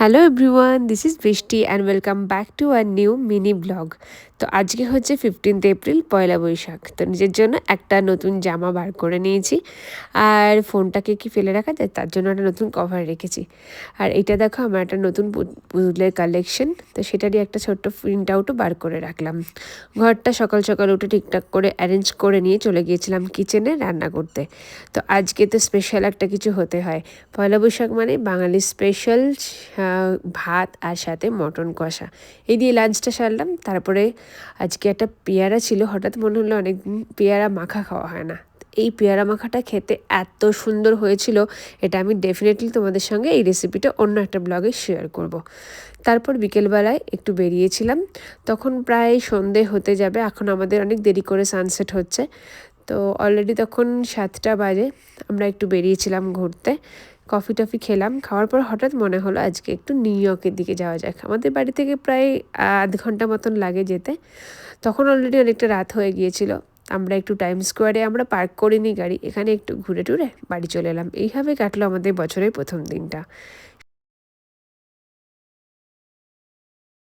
Hello everyone, this is Brishti and welcome back to our new mini blog. তো আজকে হচ্ছে 15th April, পয়লা বৈশাখ। তো নিজের জন্য একটা নতুন জামা বার করে নিয়েছি, আর ফোনটাকে কি ফেলে রাখা যায়, তার জন্য একটা নতুন কভার রেখেছি। আর এটা দেখো আমার একটা নতুন পুতুলের কালেকশন, তো সেটারই একটা ছোট্ট প্রিন্ট আউটও বার করে রাখলাম। ঘরটা সকাল সকাল উঠে ঠিকঠাক করে অ্যারেঞ্জ করে নিয়ে চলে গিয়েছিলাম কিচেনে রান্না করতে। তো আজকে তো স্পেশাল একটা কিছু হতে হয়। পয়লা বৈশাখ মানে বাঙালির স্পেশাল ভাত আর সাথে মটন কষা। এই দিয়ে লাঞ্চটা সারলাম। তারপরে আজকে একটা পেয়ারা ছিল, হঠাৎ মনে হলো অনেকদিন পেয়ারা মাখা খাওয়া হয় না। এই পেয়ারা মাখাটা খেতে এত সুন্দর হয়েছিল, এটা আমি ডেফিনেটলি তোমাদের সঙ্গে এই রেসিপিটা অন্য একটা ব্লগে শেয়ার করব। তারপর বিকেলবেলায় একটু বেরিয়েছিলাম, তখন প্রায় সন্ধে হতে যাবে, এখন আমাদের অনেক দেরি করে সানসেট হচ্ছে। তো অলরেডি তখন 7টা বাজে। আমরা একটু বেরিয়েছিলাম ঘুরতে, কফি টফি খেলাম। খাওয়ার পর হঠাৎ মনে হলো আজকে একটু নিউ ইয়র্কের দিকে যাওয়া যাক। আমাদের বাড়ি থেকে প্রায় আধ ঘন্টা মতন লাগে যেতে। তখন অলরেডি অনেকটা রাত হয়ে গিয়েছিল। আমরা একটু টাইম স্কোয়ারে আমরা পার্ক করিনি গাড়ি, এখানে একটু ঘুরে টুরে বাড়ি চলে এলাম। এইভাবে কাটলো আমাদের বছরের প্রথম দিনটা।